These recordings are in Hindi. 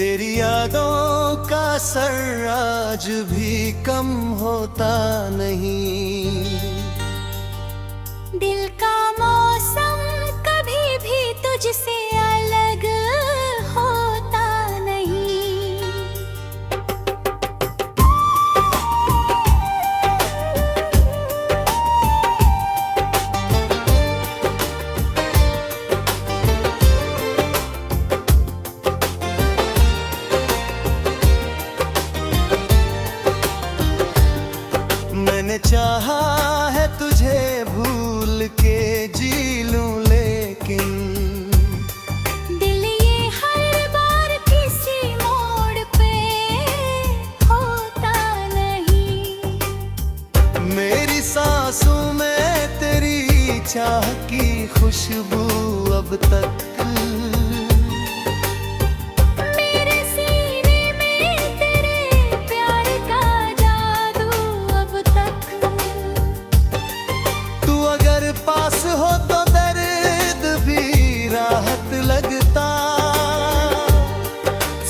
तेरी यादों का असर आज भी कम होता नहीं। दिल का मौसम कभी भी तुझसे अलग होता नहीं। मैंने चाहा है तुझे भूल के जी लूं, लेकिन दिल ये हर बार किसी मोड़ पे होता नहीं। मेरी सांसों में तेरी चाह की खुशबू अब तक, मेरे सीने में तेरे प्यार का जादू अब तक। तू अगर पास हो तो दर्द भी राहत लगता।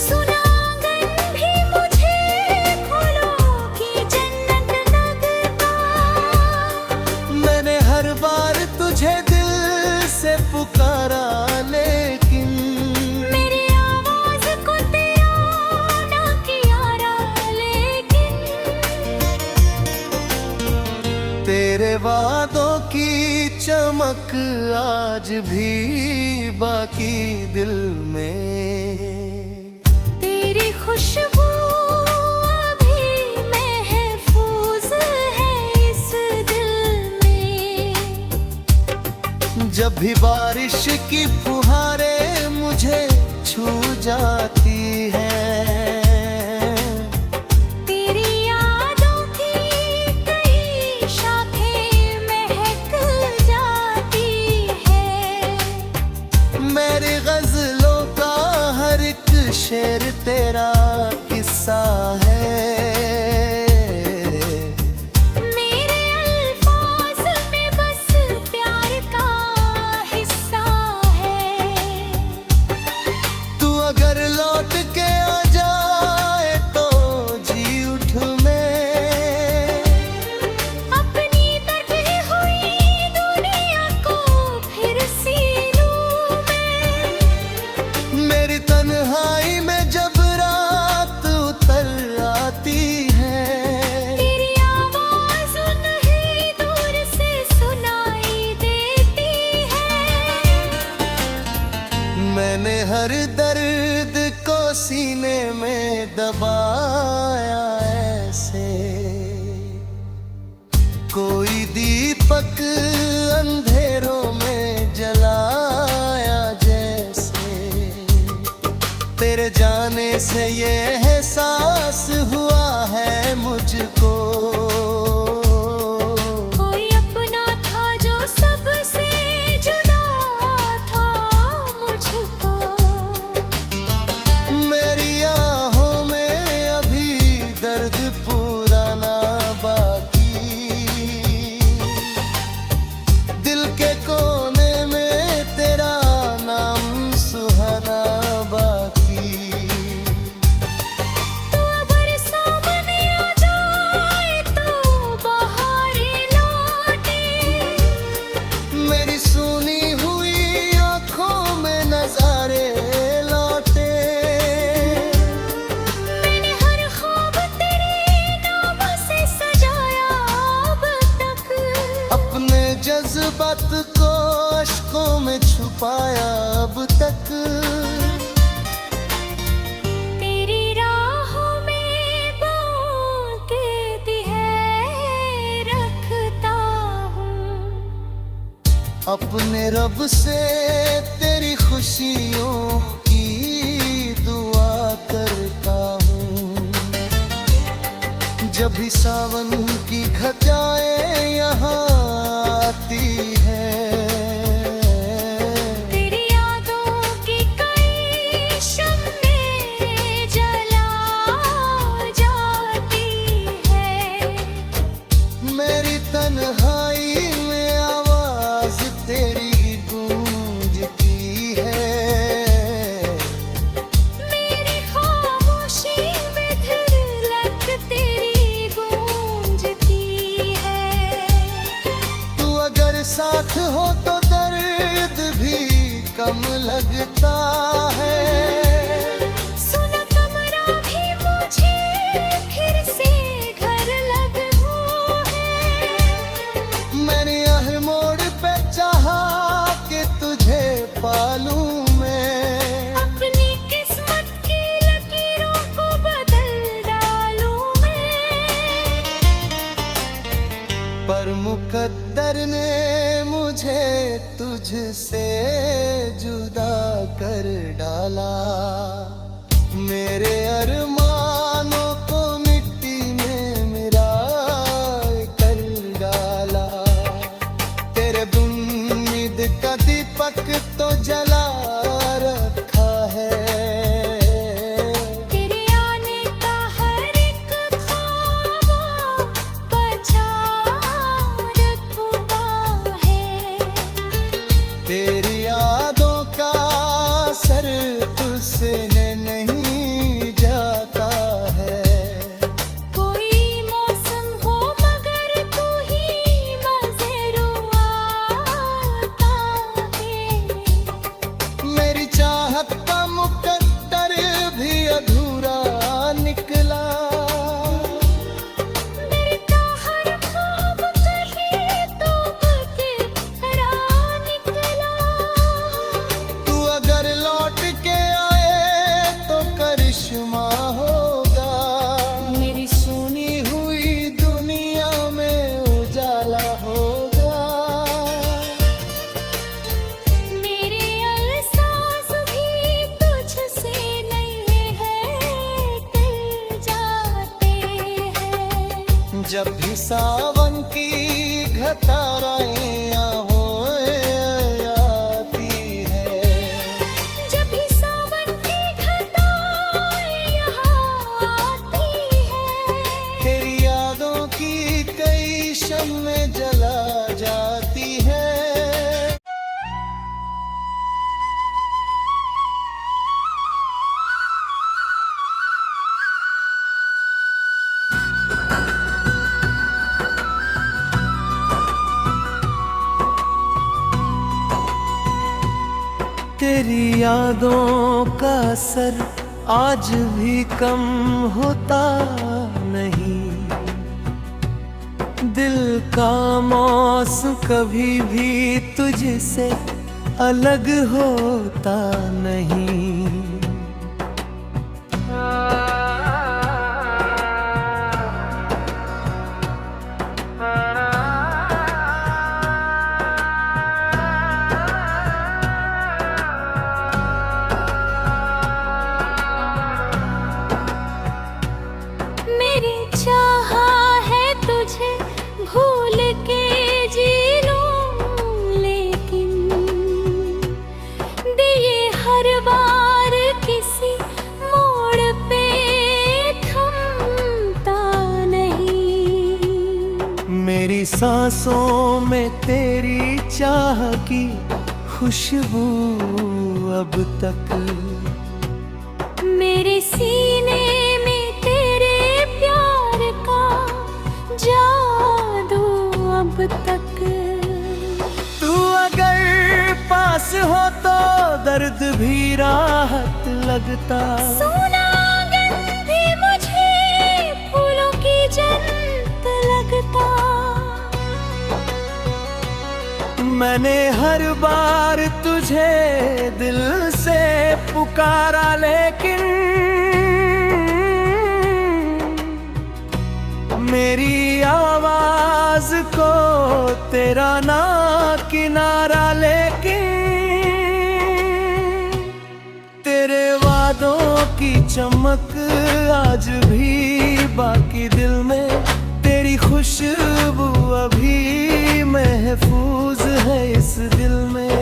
सुनांगन भी मुझे फूलों की जन्नत लगता। मैंने हर बार तुझे दिल से पुकारा, लेकिन मेरी आवाज को तेरा ना कियारा, लेकिन तेरे वादों की चमक आज भी बाकी दिल में। तेरी खुशबू अभी महफूज है इस दिल में। जब भी बारिश की फुहारें मुझे छू जाती है, तेरी यादों की कई शाखें महक जाती है। मेरी गजलों का हर एक शेर तेरा किस्सा है। मेरे अल्फाज में बस प्यार का हिस्सा है। तू अगर लौट के आ जाए तो जी उठूं मैं। अपनी तरफ हुई दुनिया को फिर सी लूं मैं। मेरी तन्हाई में जब रात उतर आती है, तेरी आवाज उन्हें दूर से सुनाई देती है। मैंने हर दर्द को सीने में दबाया ऐसे, कोई दीपक अंधेरों में जलाया जैसे। तेरे जाने से ये एहसास हुआ है मुझको, कोई अपना था जो सबसे जुदा था मुझको। मेरी आहों में अभी दर्द पुराना बाकी, दिल के कोने में तेरा नाम सुहाना बाकी। तू अगर सामने आ जाए तो बहारें लौटे। मेरी सुनी हुई आँखों में नजारे लौटे। मैंने हर ख्वाब तेरे नाम से सजाया अब तक। अपने जज्बात को अश्कों में छुपाया अब तक। तेरी राहों में पाँव देती है रखता हूँ। अपने रब से तेरी खुशियों की दुआ करता हूँ। जब भी सावन की घटाएं यहाँ आती है, तेरी यादों की कई शम्में जला जाती है। मेरी तन्हाई में आवाज तेरी गूंजती है। मेरी तो दर्द भी कम लगता है। सुना कमरा भी मुझे फिर से घर लगता है। मैंने हर मोड़ पे चाहा कि तुझे पालूं मैं, अपनी किस्मत की लकीरों को बदल डालूं मैं। पर मुकद्दर ने मुझे तुझसे जुदा कर डाला। मेरे अरमानों को मिट्टी में मिला कर डाला। तेरे उम्मीद का दीपक तो जला रखा है। तेरे आने का हर एक ख्वाब बचा रखा है। तेरी यादों का असर तुझसे नहीं जाता है। कोई मौसम हो मगर तू ही मज़े आता है। मेरी चाहत का मुकद्दर भी अधूरा निकला। मेरा हर ख्वाब कहीं तो बकरा निकला। तू अगर लौट के आए तो करिश्मा होगा। मेरी सुनी हुई दुनिया में उजाला होगा। मेरे एहसास भी तुझसे नहीं है, टल जाते हैं। जब भी सावन की घटाराएं आती है, जब भी सावन की घटाएं यहाँ आती है। तेरी यादों की कई शम्में जला जाती है। तेरी यादों का असर आज भी कम होता नहीं। दिल का मौसम कभी भी तुझसे अलग होता नहीं। मेरी चाहा है तुझे भूल के जी लूं, लेकिन दिए हर बार किसी मोड़ पे थमता नहीं। मेरी सांसों में तेरी चाह की खुशबू अब तक। मेरे सीने में तेरे प्यार का जादू अब तक। तू अगर पास हो तो दर्द भी राहत लगता। सोना आंगन भी मुझे फूलों की जन्नत लगता। मैंने हर बार तुझे दिल से पुकारा, लेकिन मेरी आवाज को तेरा ना किनारा। लेकिन तेरे वादों की चमक आज भी बाकी दिल में। तेरी खुशबू अभी महफूज है इस दिल में।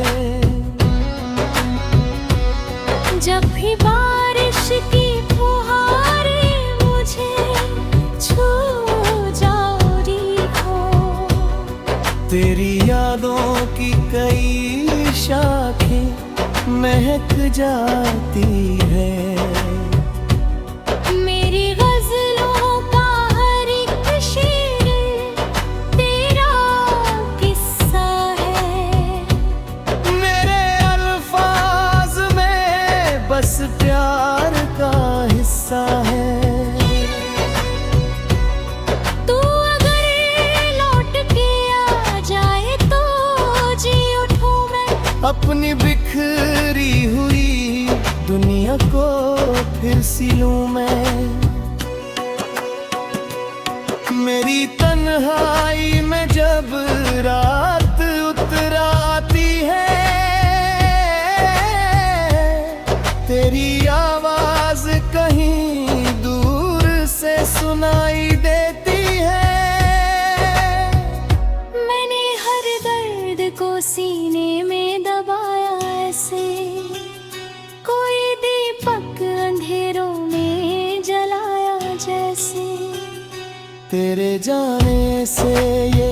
जब भी बारिश की फुहारें मुझे छू जाती हो। तेरी यादों की कई शाखें महक जाती है। मेरी गजलों का हर एक शेर तेरा किस्सा है। अपनी बिखरी हुई दुनिया को फिर सिलूं मैं। मेरी तन्हाई में जब रात उतर आती है, तेरी आवाज कहीं दूर से सुनाई देती है। मैंने हर दर्द को सीने में दबाया ऐसे, कोई दीपक अंधेरों में जलाया जैसे। तेरे जाने से ये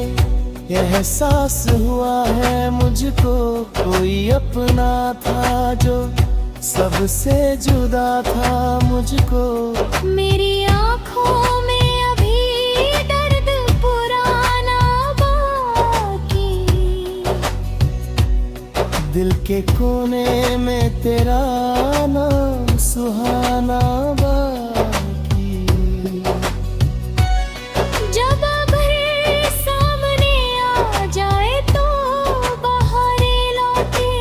एहसास हुआ है मुझको, कोई अपना था जो सबसे जुदा था मुझको। मेरी आँखों में अभी दर्द पुराना बाकी, दिल के कोने में तेरा नाम सुहाना बाकी। जब अगर सामने आ जाए तो बहारे लौटे,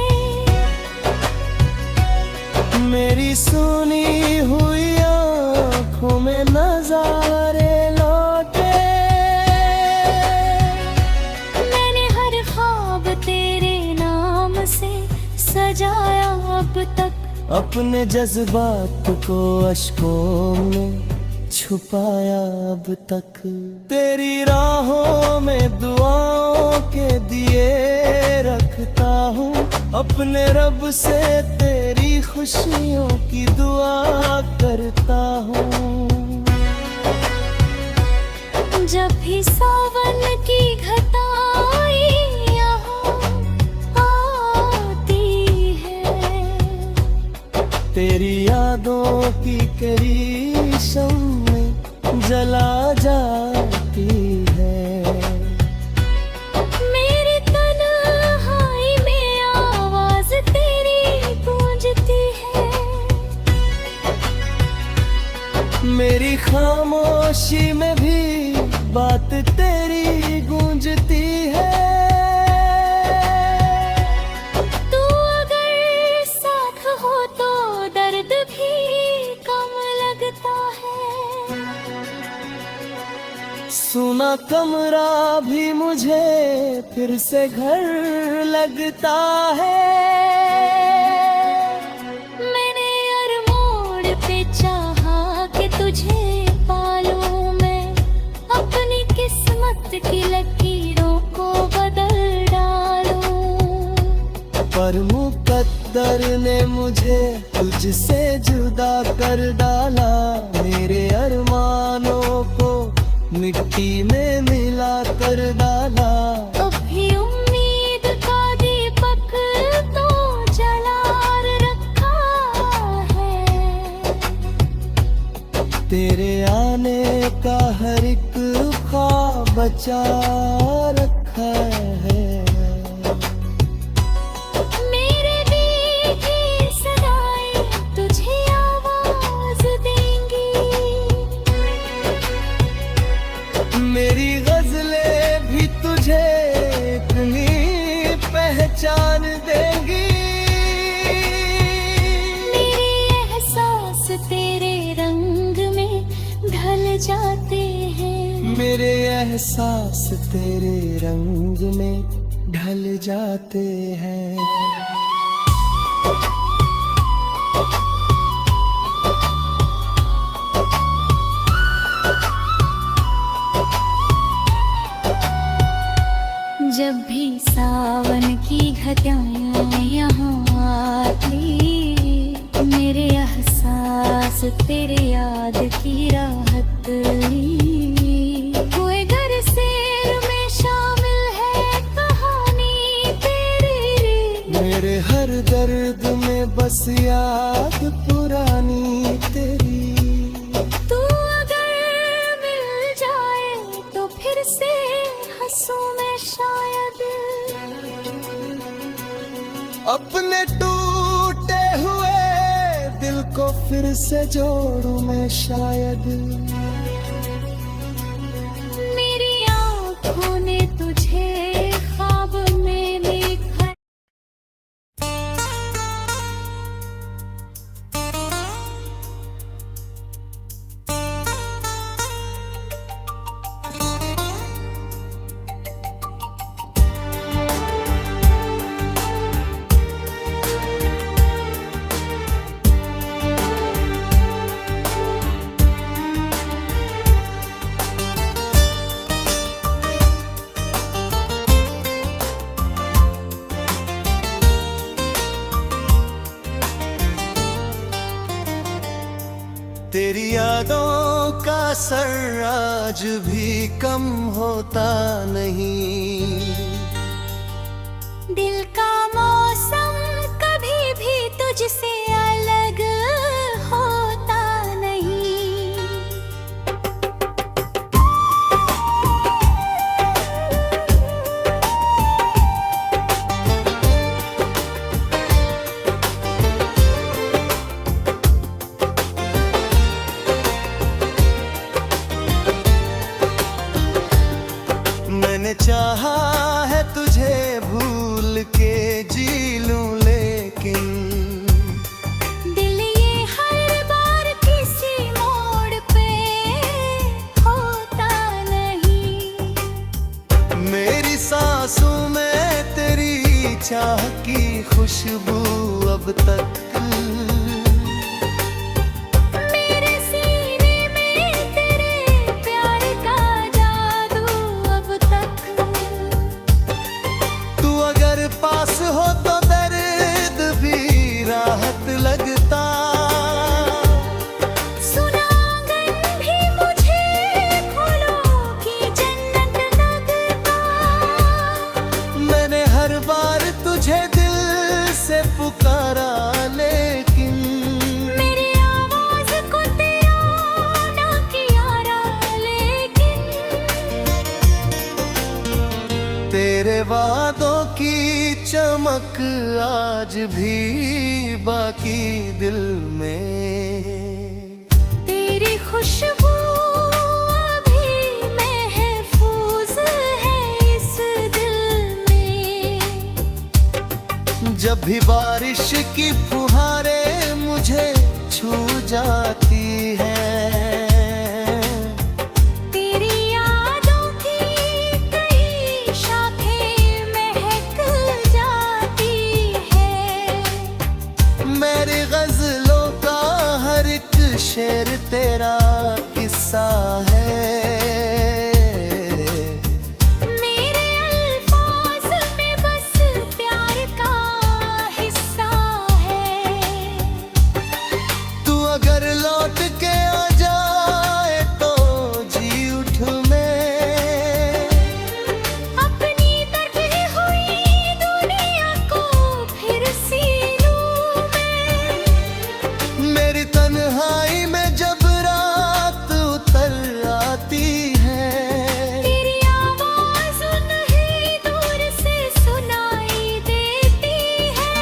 मेरी सुनी हुई आँखों में नजारे लौटे। मैंने हर ख्वाब तेरे नाम से सजाया अब तक, अपने जज्बात को अश्कों में छुपाया अब तक। तेरी राहों में दुआओं के दिए रखता हूँ, अपने रब से तेरी खुशियों की दुआ करता हूँ। जब भी सावन की घटाई यहाँ आती है, तेरी यादों की करीशम में जला जाती है। मेरी तन्हाई में आवाज तेरी गूंजती है। मेरी खामोशी में भी बात तेरी गूंजती है। तू अगर साथ हो तो दर्द भी कम लगता है। सुना कमरा भी मुझे फिर से घर लगता है। मैंने हर मोड़ पे चाहा कि तुझे पालूं मैं, अपनी किस्मत की लकीरों को बदल डालूं। पर मुकद्दर ने मुझे तुझसे जुदा कर डाला, मेरे अरमानों को मिट्टी में मिला कर डाला। अभी उम्मीद का दीपक तो जला रखा है, तेरे आने का हर एक ख्वाब बचा रखा है। मेरे दिल की सदाएं तुझे आवाज देंगी, मेरी गजलें भी तुझे इतनी पहचान देंगी। मेरे एहसास तेरे रंग में ढल जाते हैं, मेरे एहसास तेरे रंग में ढल जाते हैं। जब भी सावन की घटाएं यहाँ आती, मेरे एहसास तेरे याद की राहत ली। हुए घर सैर में शामिल है कहानी तेरी, मेरे हर दर्द में बस याद पुरानी तेरी। तू अगर मिल जाए तो फिर से हंसूं मैं शायद, अपने टूटे हुए दिल को फिर से जोड़ूं मैं शायद। तेरी यादों का असर आज भी कम होता नहीं। दिल का मौसम कभी भी तुझसे अलग होता नहीं। मैंने चाहा है तुझे भूल के जी लूं, लेकिन दिल ये हर बार किसी मोड़ पे होता नहीं। मेरी सांसों में तेरी चाह की खुशबू अब तक, मेरे सीने में तेरे प्यार का जादू अब तक। तू अगर पास हो तो दर्द भी राहत लगता। सुनांगन भी मुझे फूलों की जन्नत लगता। मैंने हर बार तुझे दिल से पुकारा, लेकिन मेरी आवाज को तेरा ना कियारा, लेकिन तेरे वादों की चमक आज भी बाकी दिल में। तेरी खुशबू अभी महफूज है इस दिल में। जब भी बारिश की फुहारें मुझे छू जाती है, तेरी यादों की कई शाखें महक जाती है। मेरी गजलों का हर एक शेर तेरा किस्सा है। मेरे अल्फाज में बस प्यार का हिस्सा है। तू अगर लौट के आ जाए तो जी उठूं मैं। अपनी तरफ हुई दुनिया को फिर सी लूं मैं। मेरी तन्हाई में जब रात उतर आती है, तेरी आवाज नहीं दूर से सुनाई देती है।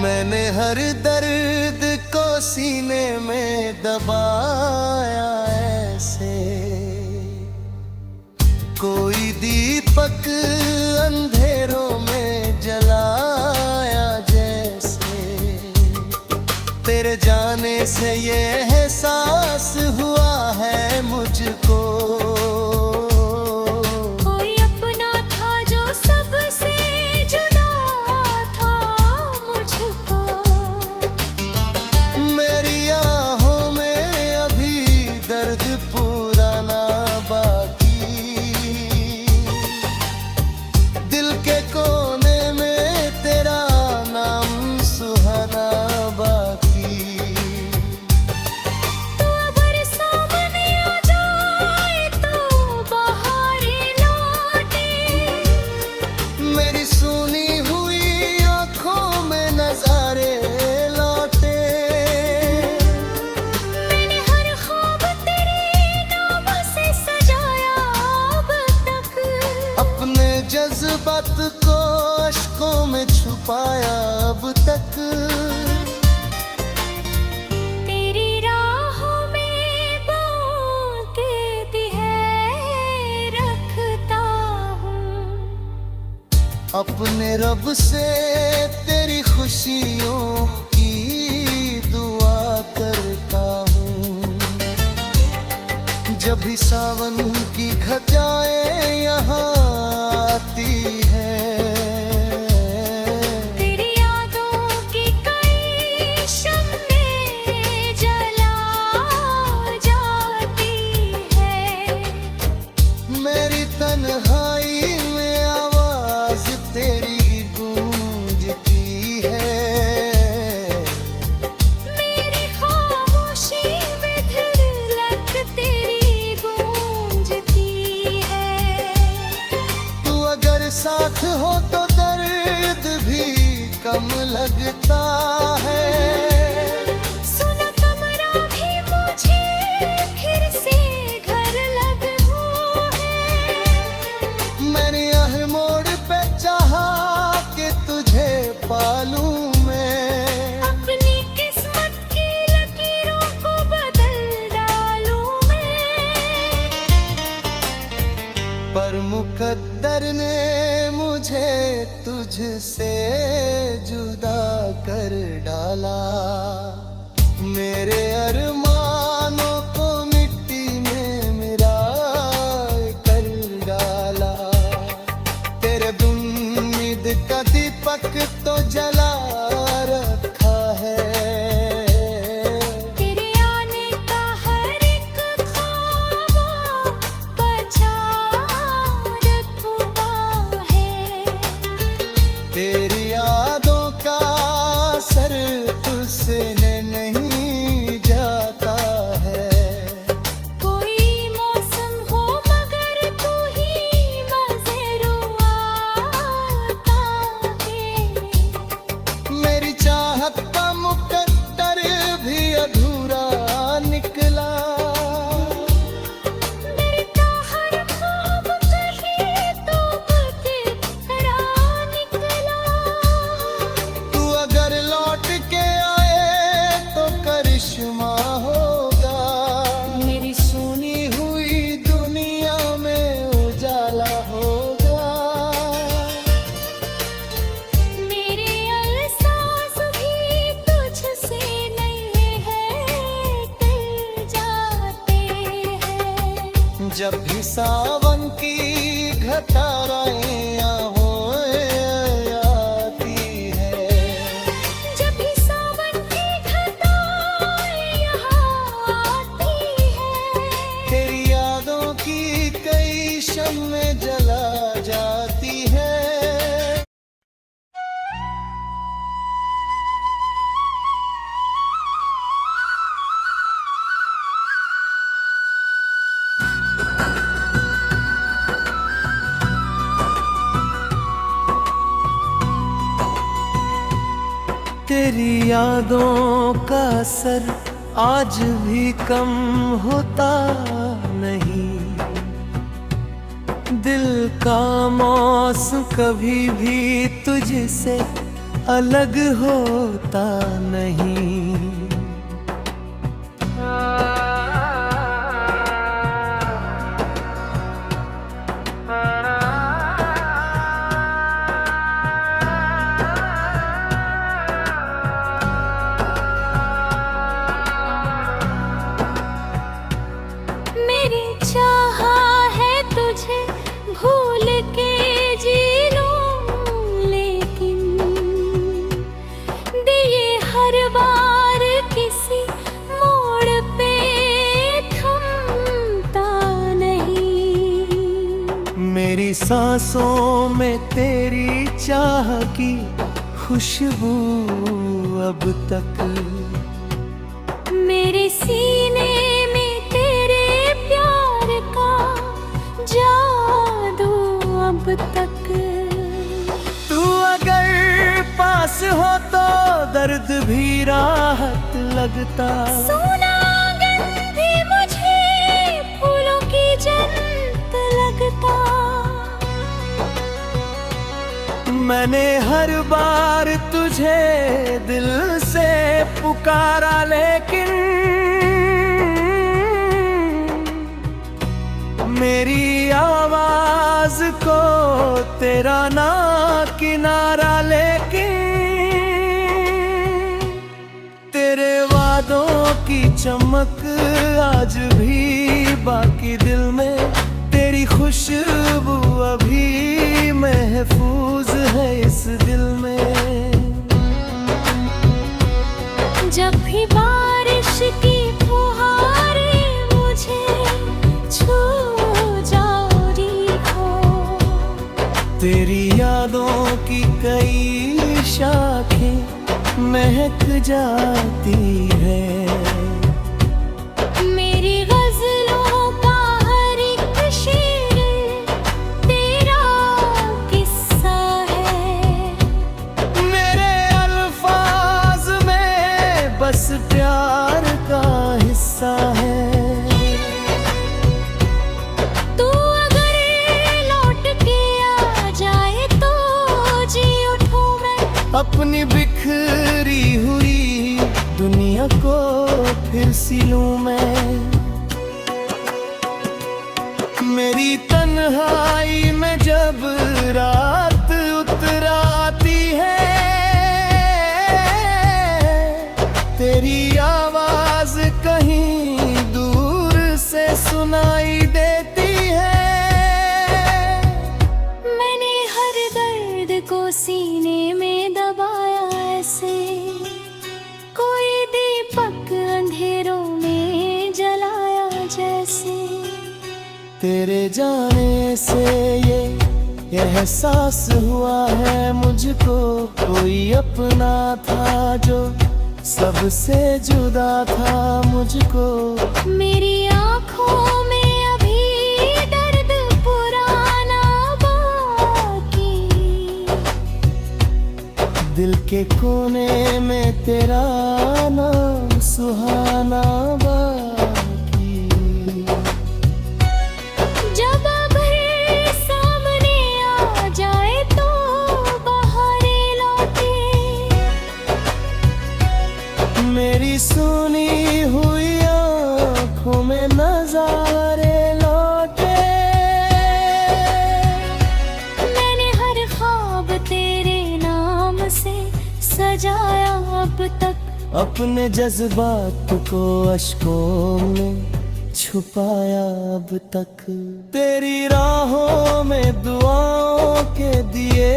मैंने हर दर्द को सीने में दबाया ऐसे, कोई दीपक अंधेरों में जलाया जैसे। तेरे जाने से ये एहसास हुआ है मुझको, कोई अपना था जो सबसे जुदा था मुझको। मेरी आहों में अभी दर्द पुराना बाकी, दिल के कोने में तेरा नाम सुहाना बाकी। तू अगर सामने आ जाए तो बहारें लौटे। मेरी सुनी हुई आंखों में नजारे लौटे। मैंने हर ख्वाब तेरे नाम से सजाया अब तक। अपने जज्बात को अश्कों में छुपाया अब तक। तेरी राहों में पाँव देती है रखता हूँ। अपने रब से तेरी खुशियों की दुआ करता हूँ। जब भी सावन की घटाएं यहाँ आती है, तेरी यादों की कई शम्में जला जाती है। मेरी तन्हाई में आवाज तेरी गूंजती है। मेरी लगता है। सुना कमरा भी मुझे फिर से घर लगू है। मैंने हर मोड़ पे चाहा कि तुझे पालूं मैं। अपनी किस्मत की लकीरों को बदल डालूं मैं। पर मुकद्दर ने मुझे तुझसे जुदा कर डाला। मेरे अरमानों को मिट्टी में मिला कर डाला। तेरे उम्मीद का दीपक तो जला रखा है। तेरे आने का हर एक ख्वाब बचा रखा है। तेरी यादों का असर तुझसे नहीं जाता है। कोई मौसम हो मगर तू ही मज़े आता है। मेरी चाहत का मुकद्दर भी अधूरा निकला। मेरे का हर ख्वाब कहीं तो बिखरा निकला। तू अगर लौट के आए तो करिश्मा होगा। मेरी सुनी हुई दुनिया में उजाला होगा। मेरे एहसास भी तुझसे नहीं है टल जाते हैं। जब भी सावन की घटाराएं आती है। जब भी सावन की घटाएं यहाँ आती है। तेरी यादों की कई शम्में जला जाती है। तेरी यादों का असर आज भी कम होता नहीं। दिल का मौसम कभी भी तुझसे अलग होता नहीं। मेरी चाहा है तुझे भूल के जी लूं, लेकिन दिए हर बार किसी मोड़ पे थमता नहीं। मेरी सांसों में तेरी चाह की खुशबू अब तक। मेरे सीने में तेरे प्यार का जादू अब तक। तू अगर पास हो तो दर्द भी राहत लगता। सोना आंगन भी मुझे फूलों की जन्नत लगता। मैंने हर बार तुझे दिल से पुकारा, लेकिन मेरी आवाज को तेरा ना किनारा। लेकिन तेरे वादों की चमक आज भी बाकी दिल में। तेरी खुशबू अभी महफूज है इस दिल में। जब भी बारिश की फुहारें मुझे छू जाती हो। तेरी यादों की कई शाखें महक जाती है। मेरी गजलों का हर एक शेर तेरा किस्सा है। मेरे अल्फाज अपनी बिखरी हुई दुनिया को फिर सिलूं मैं। मेरी तन्हाई में जब रात उतर आती है, तेरी आवाज कहीं दूर से सुनाई देती है। मैंने हर दर्द को सीने में दबाया ऐसे, कोई दीपक अंधेरों में जलाया जैसे। तेरे जाने से ये एहसास हुआ है मुझको, कोई अपना था जो सबसे जुदा था मुझको। मेरी आँखों में अभी दर्द पुराना बाकी, दिल के कोने में तेरा नाम सुहाना बाकी। जब अगर सामने आ जाए तो बहारे लौटे, मेरी सुनी हुई आँखों में नजारे लौटे। मैंने हर ख्वाब तेरे नाम से सजाया अब तक, अपने जज्बात को अश्कों में छुपाया अब तक। तेरी राहों में दुआओं के दिए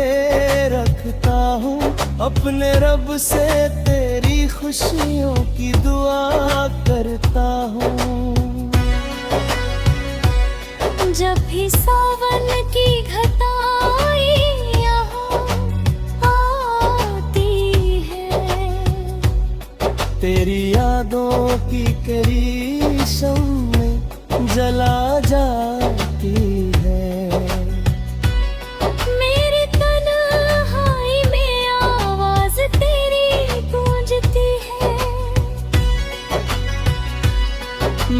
रखता हूँ, अपने रब से तेरी खुशियों की दुआ करता हूँ। जब भी सावन की घटाई यहाँ आती है, तेरी यादों की करी शम्में जला जाती है। मेरी तन्हाई में आवाज तेरी गूंजती है।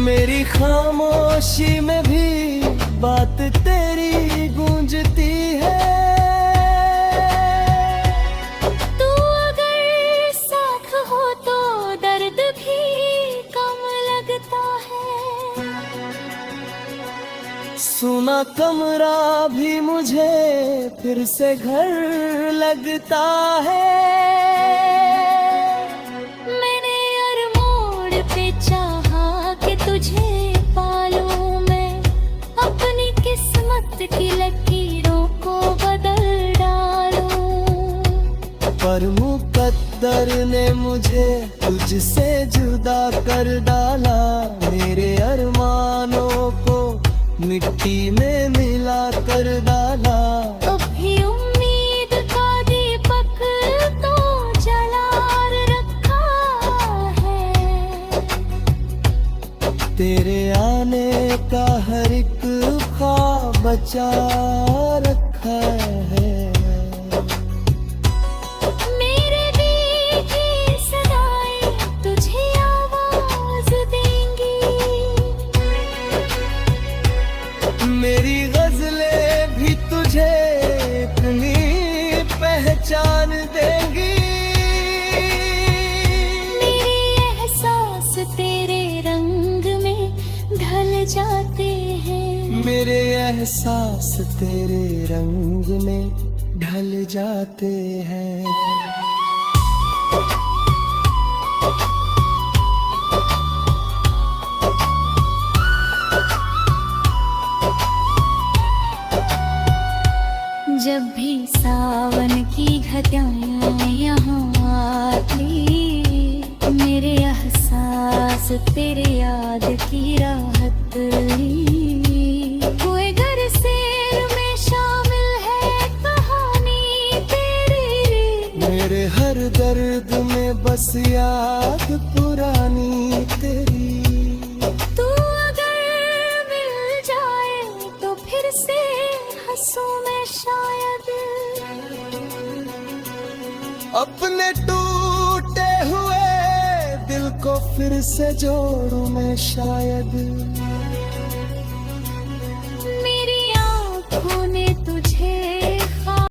मेरी खामोशी में भी बात तेरी गूंजती है। तू अगर साथ हो तो दर्द भी कम लगता है। सुना कमरा भी मुझे फिर से घर लगता है। मैंने हर मोड़ पे चाहा कि तुझे पालूं मैं, अपनी किस्मत की लकीरों को बदल डालूं। पर मुकद्दर ने मुझे तुझसे जुदा कर डाला, मेरे अरमानों को मिट्टी में मिला कर डाला। अभी उम्मीद का दीपक तो जला रखा है। तेरे आने का हर एक ख्वाब बचा रखा है। मेरे दिल की सदाएं तुझे आवाज देंगी, मेरी गजलें भी तुझे इतनी पहचान देंगी। मेरे एहसास तेरे रंग में ढल जाते हैं। मेरे एहसास तेरे रंग में ढल जाते हैं। जब भी सावन की घटाएं यहाँ आती, मेरे एहसास तेरे याद की राहत ली। कोई घर सैर में शामिल है कहानी तेरी, मेरे हर दर्द में बस याद पुरानी तेरी। तू अगर मिल जाए तो फिर से हंसूं मैं शायद। अपने टूटे हुए दिल को फिर से जोड़ूं मैं शायद। मेरी आँखों ने तुझे